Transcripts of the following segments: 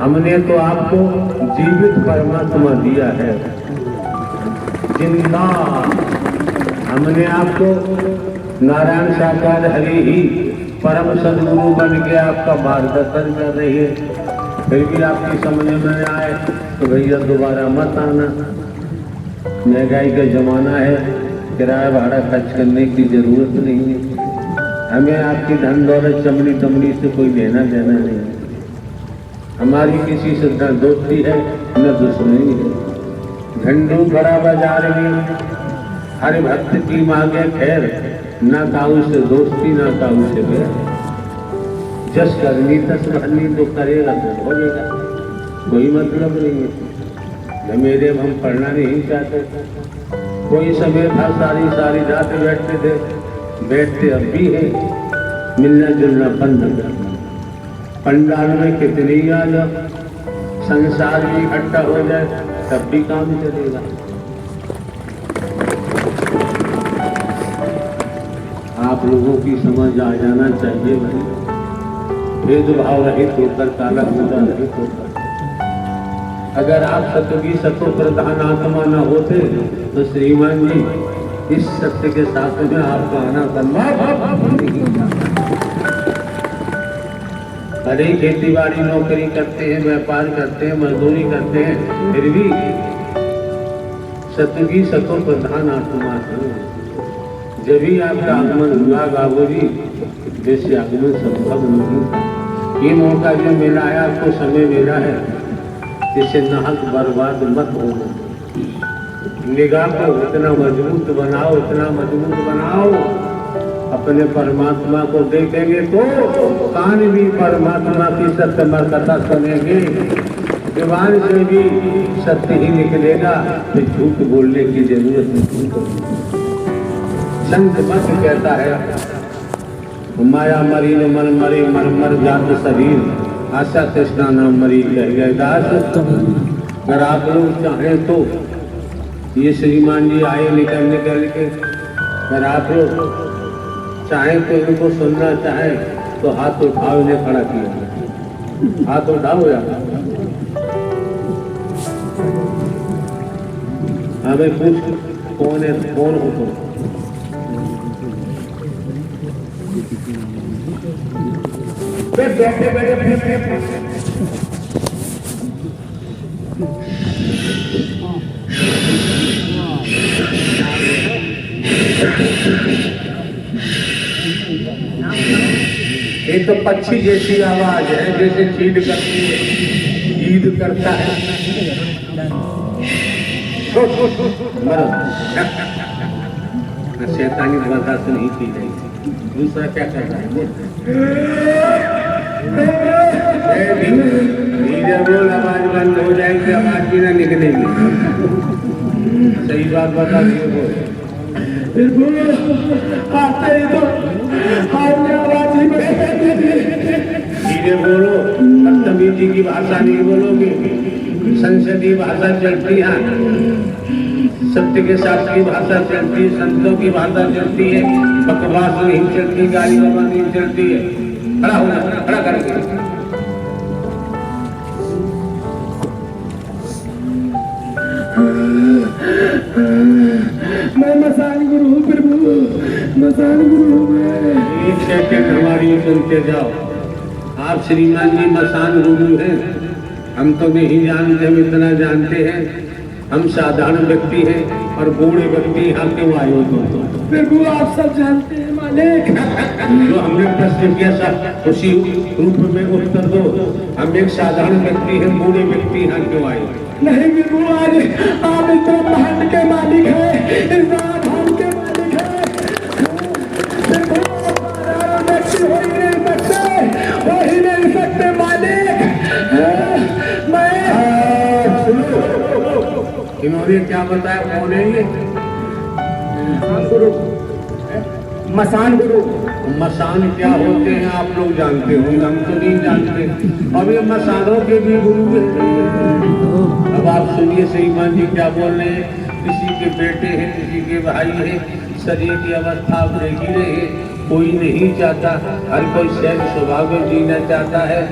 हमने तो आपको जीवित परमात्मा दिया है, जिंदा। हमने आपको नारायण साकार हरि ही परम सदगुरु बन के आपका मार्गदर्शन कर रही है, फिर भी आपकी समझ में आए तो भैया दोबारा मत आना। महंगाई का जमाना है, किराया भाड़ा खर्च करने की जरूरत नहीं है। हमें आपकी धन दौलत चमड़ी दमड़ी से कोई लेना देना नहीं है। हमारी किसी से न दोस्ती है न दुश्मनी है। झंडू खड़ा बाजार में हर भक्त की मांगे खैर, न काऊ से दोस्ती न काऊ से बैर। जस करनी तस भरनी तो करेगा तो भोगेगा, कोई मतलब नहीं है। मेरे हम पढ़ना नहीं चाहते। कोई समय था सारी सारी रात बैठते थे, बैठते अब भी है। मिलना जुलना बंद, पंडाल में कितनी आ जाओ, संसार भी इकट्ठा हो जाए तब भी काम चलेगा। आप लोगों की समझ आ जाना चाहिए भाई, भेदभाव रहित होकर, काला मुद्दा रहित होकर। अगर आप सत्य सत्व प्रधान आत्मा न होते तो श्रीमान जी इस सत्य के साथ में आपका आना संभव नहीं था। अरे खेती बाड़ी नौकरी करते हैं, व्यापार करते हैं, मजदूरी करते हैं, फिर भी सत्य सत्व प्रधान आत्मा है। जब भी आपका आगमन हुआ बाबू जी, जैसे आगमन संभव नहीं। ये मौका जो मिला है आपको, समय मिला है, जिसे नाहक बर्बाद मत होना। निगाह को उतना मजबूत बनाओ, उतना मजबूत बनाओ, अपने परमात्मा को देखेंगे तो कान भी परमात्मा की सत्य कथा सुनेंगे, जुबान से भी सत्य ही निकलेगा, फिर झूठ बोलने की जरूरत नहीं। संत मत कहता है माया मरी न मन मरे, मन मर जात शरीर, आशा तृष्णा नाम मरी गए दास। अगर आप लोग चाहें तो ये श्रीमान जी आए निकल के, अगर आप लोग चाहें तो इनको सुनना चाहें तो हाथ उठाओ। इन्हें खड़ा किया, हाथ उठाओ यार। हमें पूछ कौन है, कौन हो तुम? बैठे बैठे ये तो पक्षी जैसी आवाज है, जैसे चीड़ करती है, ईद करता है। शैतानी बर्दाश्त नहीं की जाएगी। दूसरा क्या कर रहा है? धीरे बोल, आवाज बंद हो जाएगी, आवाज भी ना निकलेगी। सही बात बता दिए बोल। धीरे बोलो, बदतमीजी की भाषा नहीं बोलोगे, संसदीय भाषा चलती है, सत्य के साथ की भाषा चलती है, संतों की भाषा चलती है, बकवास नहीं चलती, गाली बाबा नहीं चलती है। खड़ा होना, खड़ा करके मैं मसान गुरु हूँ प्रभु, मसान गुरु हूँ मैं। एक सेकंड हमारी सुनते जाओ। आप श्रीमान जी मसान गुरु हैं, हम तो नहीं जानते, हम इतना जानते हैं हम साधारण व्यक्ति हैं और बूढ़े व्यक्ति यहाँ क्यों आए हो? प्रभु आप सब जानते हैं मालिक। जो हमने प्रश्न किया सब उसी रूप में उत्तर दो। हम एक साधारण व्यक्ति हैं, बूढ़े व्यक्ति यहाँ क्यों आए? नहीं प्रभु, आज आप इस ब्रह्मांड के मालिक हैं, इस ब्रह्मांड के मालिक हैं। व्यक्ति हो ही नहीं सकते मालिक। मैं इन्होंने क्या बताया, कौन है ये? गुरु, मसान गुरु। मसान क्या होते हैं आप लोग जानते होंगे, हम तो नहीं जानते। अब ये मसानों के भी गुरु हैं। अब आप सुनिए श्रीमान जी क्या बोल रहे हैं। किसी के बेटे हैं, किसी के भाई हैं, शरीर की अवस्था अब रही रहे, कोई नहीं चाहता, हर कोई सहज स्वभाव में जीना चाहता है।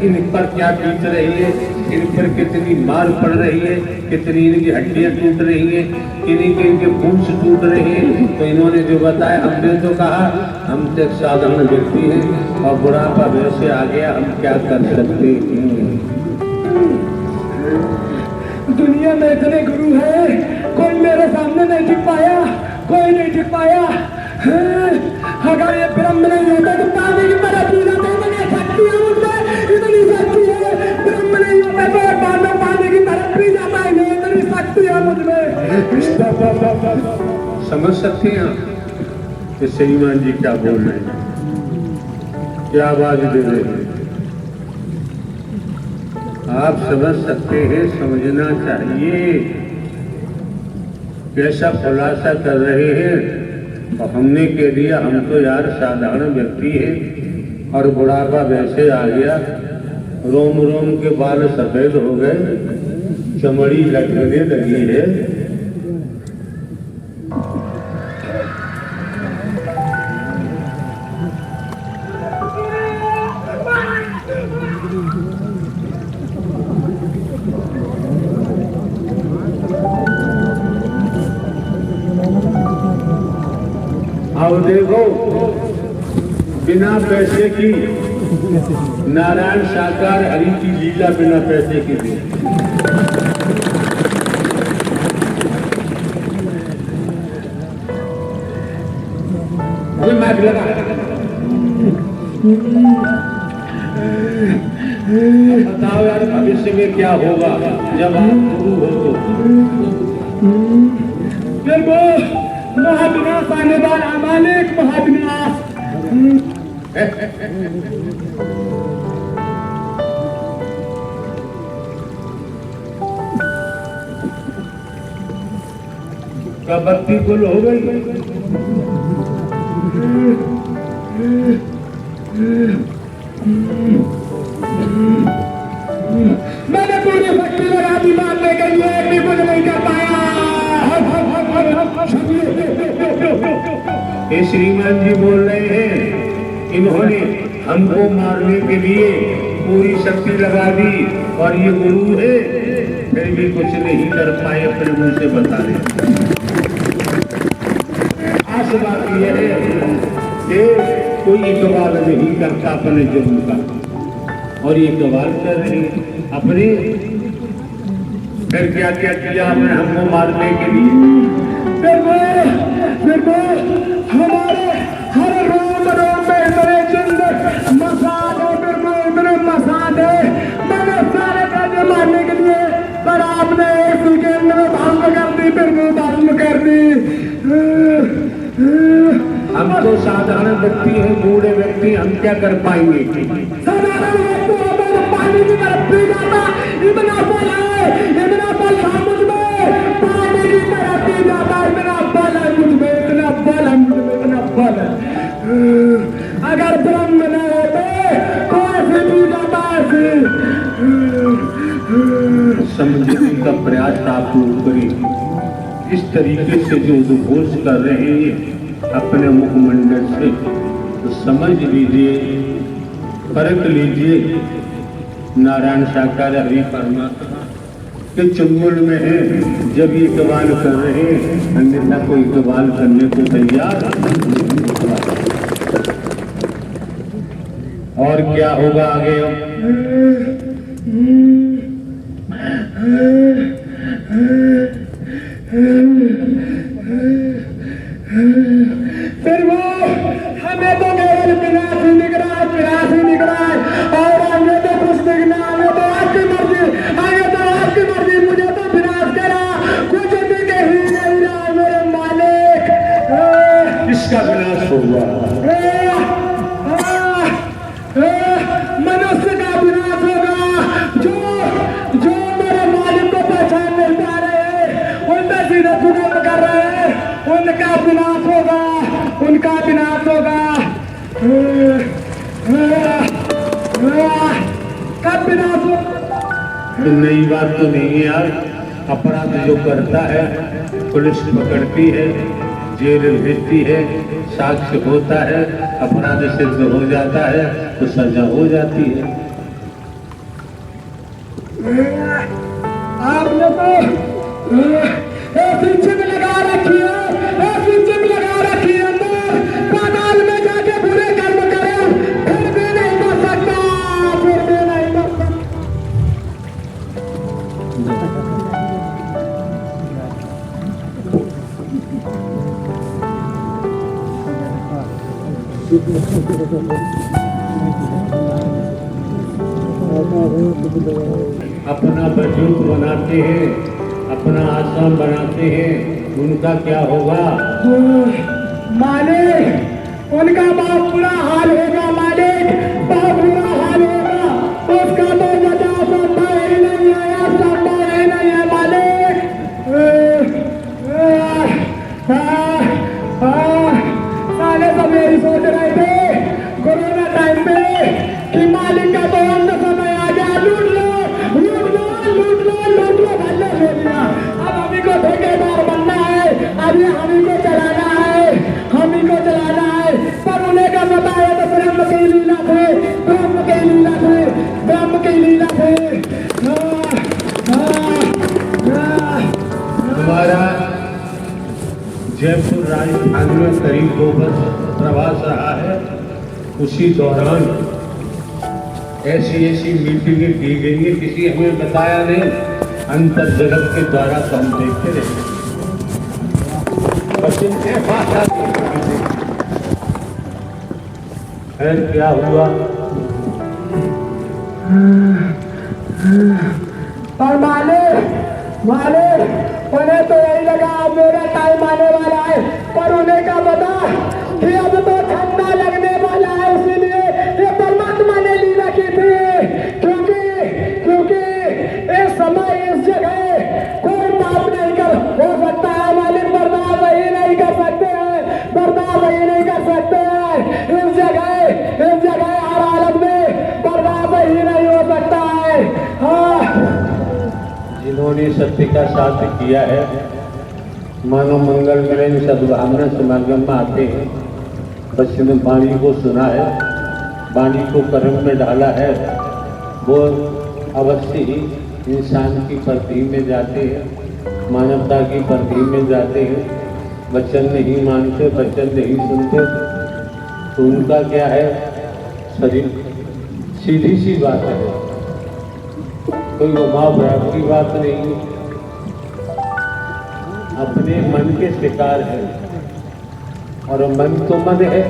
इन पर क्या बीत रही है, इन पर कितनी मार पड़ रही है, कितनी इनकी हड्डियां टूट रही है, किन्हीं के इनके पूंछ टूट रहे हैं। तो इन्होंने जो बताया, हमने तो कहा हम तो एक साधारण व्यक्ति हैं और बुढ़ापा वैसे आ गया, हम क्या कर सकते हैं। दुनिया में इतने गुरु हैं, कोई मेरे सामने नहीं टिक पाया, कोई नहीं टिक पाया। अगर ये ब्रह्म नहीं होता तो पानी की तरह पी जाते, इतनी शक्ति है मुझसे, इतनी शक्ति है। ब्रह्म नहीं होता तो पानी की तरह पी जाता है, नहीं इतनी शक्ति है मुझमें। समझ सकते हैं आप कि श्रीमान जी क्या बोल रहे हैं, क्या आवाज दे रहे हैं। आप समझ सकते हैं, समझना चाहिए। कैसा खुलासा कर रहे हैं और हमने कह दिया हम तो यार साधारण व्यक्ति हैं और बुढ़ापा वैसे आ गया, रोम रोम के बाल सफेद हो गए, चमड़ी लटकने लगी है। अब देखो, बिना पैसे की नारायण साकार हरि की लीला बिना पैसे की थी। मैच लगा, बताओ यार भविष्य में क्या होगा जब आप गुरु हो तो। फिर वो महाविनाश आने वाला, मालिक महाविनाश। क्या बत्ती गुल हो गई? मैंने पूरी शक्ति लगा दी मारने के लिए, भी कुछ नहीं कर पाया। ये श्रीमान जी बोल रहे हैं, इन्होंने हमको मारने के लिए पूरी शक्ति लगा दी और ये गुरु है, फिर भी कुछ नहीं कर पाए, अपने मुंह से बता रहे। आस बात यह है कि कोई इकबाल नहीं करता अपने जुर्म का, और ये इकबाल कर रहे हैं अपने। फिर क्या क्या किया आपने हमको मारने के लिए? फिर वो हमारे हर रोम रोम में इतने चिन्ह मसाद है, फिर वो इतने मसाद है। मैंने सारे कार्य मारने के लिए, पर आपने एक सेकेंड में भस्म कर दी, फिर वो भस्म कर दी। हम तो साधारण व्यक्ति हैं, बूढ़े व्यक्ति, हम क्या कर पाएंगे? साधारण व्यक्ति होता तो पानी की तरफ पी जाता, इतना बल है, इतना बल था मुझमें, पानी की तरफ पी जाता, इतना बल है मुझमें, इतना बल है मुझमें, इतना बल है। अगर ब्रह्म न होते तो ऐसे पी जाता, ऐसे। समझने का प्रयास आप लोग करें। इस तरीके से जो उद्घोष कर रहे हैं अपने मुखमंडल से, तो समझ लीजिए, परख लीजिए, नारायण साकार हरि परमात्मा के चुंगल में है जब ये इकबाल कर रहे हैं, अन्यथा कोई इकबाल करने को तैयार। और क्या होगा आगे? फिर वो हमें तो केवल विनाश ही दिख रहा है, विनाश ही दिख रहा है, और आगे तो कुछ दिखना, आगे तो आपकी मर्जी, आगे तो आपकी मर्जी, मुझे तो विनाश करा, कुछ दिख ही नहीं रहा मेरे मालिक। इसका विनाश होगा, मनुष्य का विनाश होगा। जो मेरे मालिक को पहचान नहीं पा रहे, उनका सीधा जुगत कर रहे हैं, उनका विनाश होगा, उनका विनाश होगा। कब विनाश होगा? तो नई बात तो नहीं है यार, अपराध जो करता है पुलिस पकड़ती है, जेल भेजती है, साक्ष्य होता है, अपराध सिद्ध हो जाता है तो सजा हो जाती है। आपने तो ऐसी चिप लगा रखी है, ऐसी चिप लगा रखी है अंदर, पाताल में जाके बुरे कर्म करे, फिर भी नहीं कर सकता, फिर भी नहीं कर सकता। अपना वजूद बनाते हैं, अपना आश्रम बनाते हैं, उनका क्या होगा? मालिक, उनका बहुत बुरा हाल होगा मालिक, बहुत बुरा हाल होगा, उसका तो बचा सकता ही नहीं है, सकता ही नहीं है मालिक। साले सब यही सोच रहे थे कोरोना टाइम पे कि मालिक का तो अंत समय आ गया, लूट लो लूट लो लूट लो लूट लो, भल्ले ले लिया। अब हमी को ठेकेदार बनना है, अब ये हमी को चलाना है, हमी को चलाना है। पर उन्हें का पता है तो ब्रह्म की लीला थे, ब्रह्म की लीला थे, ब्रह्म की लीला थे। हमारा जयपुर राजधानी में करीब 2 वर्ष प्रवास रहा है। उसी दौरान ऐसी मीटिंगें की गई है, किसी हमें बताया नहीं, अंतर जगत के द्वारा तो हम देखते रहे। खैर क्या हुआ? और मालिक उन्हें तो यही लगा अब मेरा टाइम आने वाला है, पर उन्हें क्या पता कि अब तो ठंडा लगने वाला है, इसीलिए ये परमात्मा ने लीला की थी, क्योंकि इस समय इस जगह कोई पाप नहीं कर हो सकता है मालिक, बर्दाश्त ही नहीं कर सकते हैं, बर्दाश्त ही नहीं कर सकते हैं इस जगह हर हालत में बर्दाश्त ही नहीं हो सकता है। हाँ, जिन्होंने सत्य का साथ किया है, मानव मंगल मिलन सद्भावना समागम में आते हैं, बच्चे ने वाणी को सुना है, वाणी को कर्म में डाला है, वो अवश्य ही इंसान की प्रति में जाते हैं, मानवता की प्रति में जाते हैं। वचन नहीं मानते, वचन नहीं सुनते तो उनका क्या है? शरीर सीधी सी बात है, कोई घुमाव भ्राव की बात नहीं, अपने मन के शिकार है। और मन तो मन है,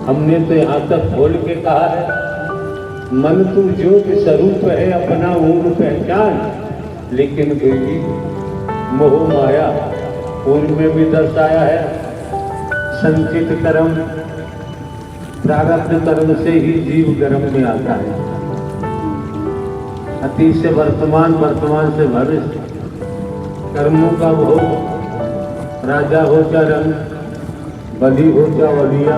हमने तो यहाँ तक खोल के कहा है, मन तो ज्योत स्वरूप है, अपना ऊर्व पहचान, लेकिन फिर भी मोह माया पूर्व में भी दर्शाया है। संचित कर्म प्रारब्ध कर्म से ही जीव गर्म में आता है। अतीत से वर्तमान, वर्तमान से भविष्य, कर्मों का भोग, राजा हो या रंग, बली हो या वलिया,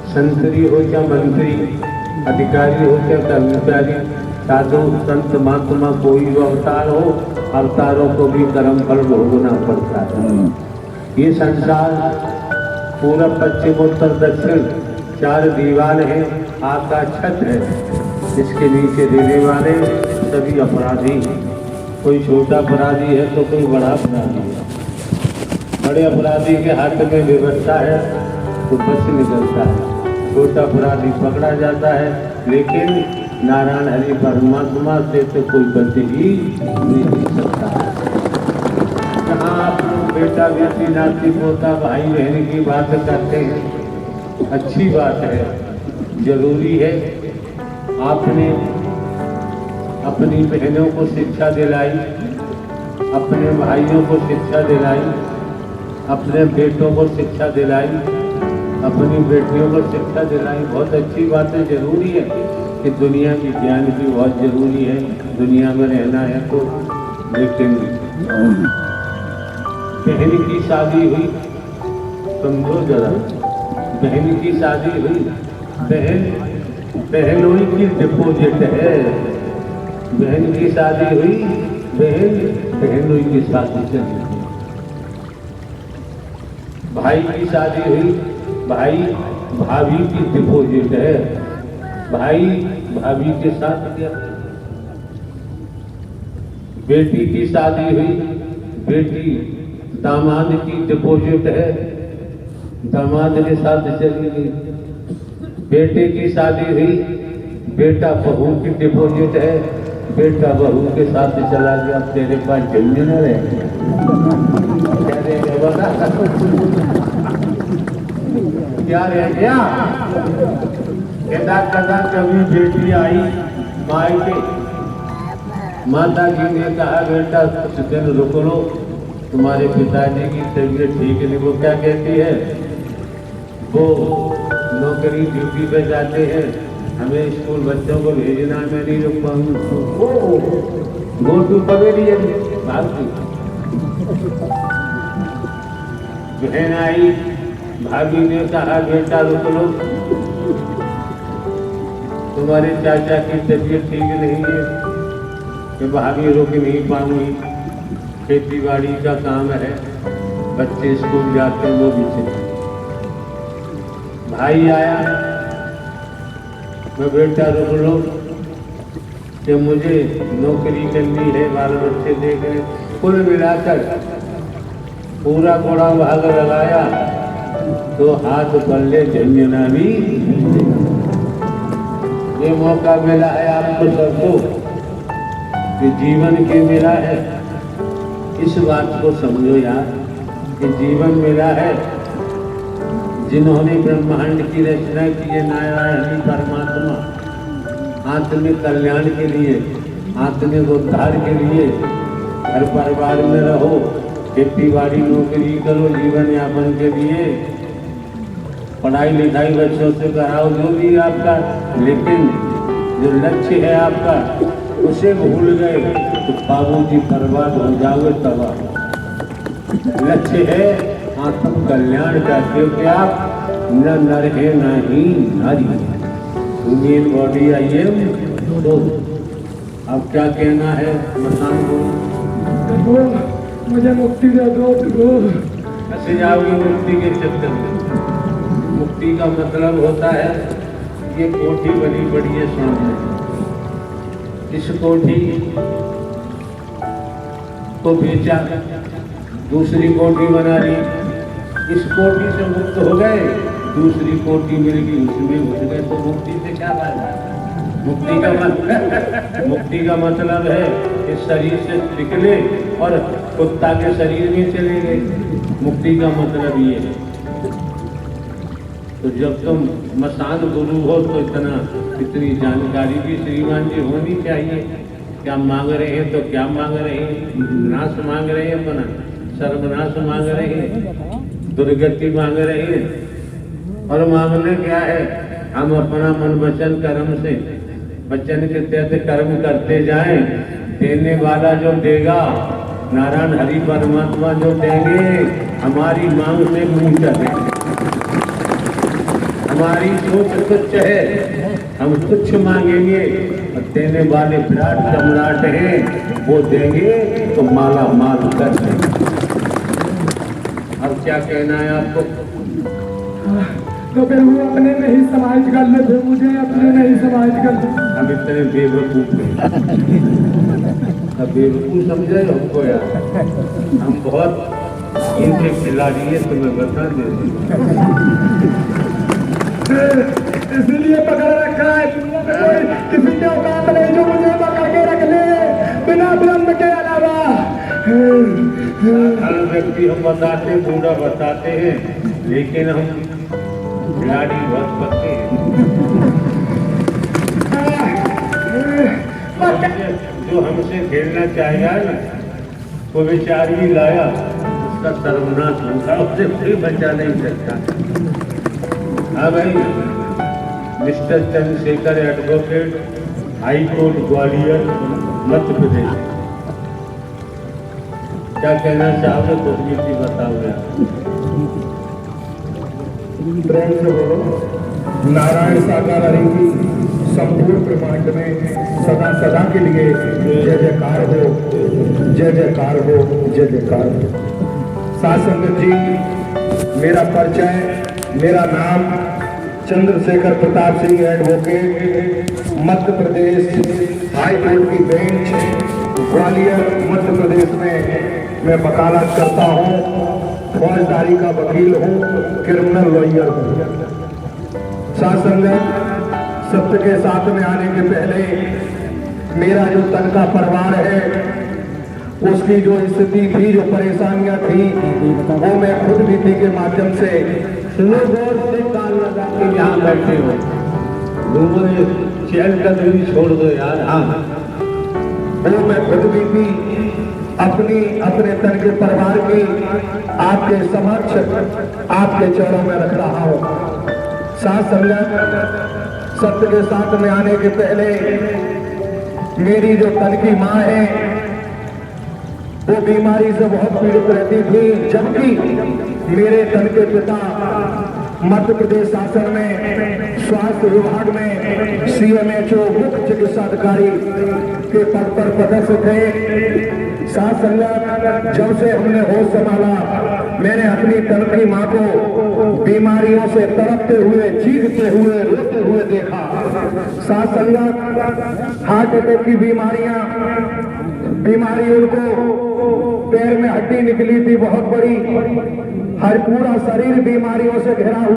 संतरी हो या मंत्री, अधिकारी हो या कर्मचारी, साधु संत महात्मा कोई भी अवतार हो, अवतारों को भी कर्म फल भोगना पड़ता है। ये संसार पूरब पश्चिम उत्तर दक्षिण 4 दीवार है, आकाश छत है, इसके नीचे रहने वाले सभी अपराधी हैं। कोई छोटा अपराधी है तो कोई बड़ा अपराधी है। बड़े अपराधी के हाथ में व्यवस्था है तो बच निकलता है, छोटा अपराधी पकड़ा जाता है, लेकिन नारायण हरि परमात्मा से तो कोई बच ही नहीं सकता। जहाँ आप लोग बेटा बेटी नाती पोता भाई बहन की बात करते हैं, अच्छी बात है, जरूरी है। आपने अपनी बहनों को शिक्षा दिलाई, अपने भाइयों को शिक्षा दिलाई, अपने बेटों को शिक्षा दिलाई, अपनी बेटियों को शिक्षा दिलाई, बहुत अच्छी बात है, जरूरी है कि दुनिया की ज्ञान भी बहुत जरूरी है, दुनिया में रहना है तो। लेकिन बहन की शादी हुई, समझो जरा, बहन की शादी हुई, बहनों की डिपोजिट है, बहन की शादी हुई, बहन हुई की शादी चली, भाई की शादी हुई, भाई भाभी की डिपोजिट है, भाई भाभी के साथ गया। बेटी की शादी हुई, बेटी दामाद की डिपोजिट है, दामाद के साथ चली गई। बेटे की शादी हुई, बेटा बहू की डिपोजिट है, बेटा बहू के साथ चला गया। तेरे पास जमीन है क्या रह गया बता? क्या रह गया? कदा कभी बेटी आई मायके, माता जी ने कहा बेटा कुछ दिन रुक लो, तुम्हारे पिताजी की तबीयत ठीक नहीं। वो क्या कहती है? वो नौकरी ड्यूटी पे जाते हैं, हमें स्कूल बच्चों को भेजना, मैं नहीं रुक पाऊंगी। गो टू पवेलियन भागती। बहन आई, भाभी ने कहा बेटा रुक लो, तुम्हारे चाचा की तबीयत ठीक नहीं है, कि भाभी रुक नहीं पाऊंगी, खेती बाड़ी का काम है, बच्चे स्कूल जाते हैं, वो भी चले। भाई आया, मैं बेटा रुक लो कि मुझे नौकरी करनी है, बाल बच्चे देख रहे। कुल मिलाकर पूरा कोड़ा भाग लगाया तो हाथ पल्ले झंझना भी। ये मौका मिला है आपको सबको कि जीवन के मिला है, इस बात को समझो यार कि जीवन मिला है। जिन्होंने ब्रह्मांड की रचना की है, नारायण परमात्मा, आत्मिक कल्याण के लिए, आत्मिक उद्धार के लिए, घर परिवार में रहो, खेती बाड़ी नौकरी करो, जीवन यापन के लिए, पढ़ाई लिखाई बच्चों से कराओ, जो भी आपका, लेकिन जो लक्ष्य है आपका उसे भूल गए तो बाबूजी बर्बाद हो जाओगे, तबाह। लक्ष्य है आत्म कल्याण का, क्योंकि आप न नर है न ही नारी, इंडियन बॉडी आई एम। तो अब क्या कहना है मसान को? मुझे मुक्ति दे दो। ऐसे जाओगे मुक्ति के चक्कर में। मुक्ति का मतलब होता है ये कोठी बनी पड़ी है सामने, इस कोठी को बेचा, दूसरी कोठी बना ली, इस कोठी से मुक्त हो गए, दूसरी कोठी मिल गई, उसमें घुस गए, तो मुक्ति से क्या बात है? मुक्ति का मतलब है इस शरीर से निकले और कुत्ता के शरीर में चले गए। मुक्ति का मतलब ये है। तो जब तुम मसान गुरु हो तो इतनी जानकारी भी श्रीमान जी होनी चाहिए। क्या मांग रहे हैं तो क्या मांग रहे हैं? नाश मांग रहे हैं, अपना सर्वनाश मांग रहे हैं, दुर्गति मांग रहे हैं। और मांगना क्या है? हम अपना मन वचन कर्म से, वचन के तहत कर्म करते जाएं, देने वाला जो देगा, नारायण हरि परमात्मा जो देंगे, हमारी मांग से ऊंचा देंगे। हमारी सोच तुच्छ है, हम तुच्छ मांगेंगे, और देने वाले विराट सम्राट हैं, वो देंगे तो माला माल कर देंगे। अब क्या कहना है आपको? तो फिर वो अपने में ही समाज कर ले, फिर मुझे अपने में ही समाज कर ले। हम इतने बेवकूफ अब बेवकूफ समझे हमको यार? हम बहुत इनके खिलाड़ी है, तुम्हें बता दे, इसलिए पकड़ रखा है। कोई किसी के औकात नहीं जो मुझे पकड़ के रख ले बिना ब्रह्म के अलावा। हर व्यक्ति हम बताते, बूढ़ा बताते हैं, लेकिन हम खिलाड़ी बहुत पक्के हैं। जो हमसे खेलना चाहेगा ना, वो विचार भी लाया, उसका सर्वनाश होगा, उससे कोई बचा नहीं सकता। हाँ भाई, mister Chandrashekhar advocate, high court Gwalior, Madhya Pradesh. क्या कहना चाहोगे तो भी बताओ यार। प्रेम से बोलो। नारायण साकार हरि की संपूर्ण ब्रह्मांड में सदा सदा के लिए जय जयकार हो, जय जयकार हो, जय जयकार हो। साथ संगत जी, मेरा परिचय, मेरा नाम Chandrashekhar Pratap Singh advocate, Madhya Pradesh high court की बेंच ग्वालियर मध्य प्रदेश में मैं वकालत करता हूँ, फौजदारी का वकील हूँ, क्रिमिनल लॉयर हूँ। साथ संगत, सत्य के साथ में आने के पहले मेरा जो तन का परिवार है उसकी जो स्थिति थी, जो परेशानियां थी, वो मैं खुद नीति के माध्यम से सुनो गौर से, कान लगा के यहाँ बैठे हो, घूमने चैन का भी छोड़ दो यार। हाँ, वो मैं खुद नीति अपने तन के परिवार की आपके समक्ष, आपके चरणों में रख रहा हूँ। साथ संगत, सत्य के साथ में आने के पहले मेरी जो तन की माँ है वो बीमारी से बहुत पीड़ित रहती थी, जबकि मेरे तन के पिता मध्य प्रदेश शासन में स्वास्थ्य विभाग में CMHO मुख्य चिकित्सा अधिकारी के पद पर पदस्थ थे। साथ संगत, जब से हमने होश संभाला, मैंने अपनी तन की माँ को बीमारियों से तड़पते हुए, चीखते हुए, रोते हुए देखा। साथ संगत, हार्ट अटैक की बीमारी उनको, पैर में हड्डी निकली थी बहुत बड़ी, हर पूरा शरीर बीमारियों से घिरा हुआ।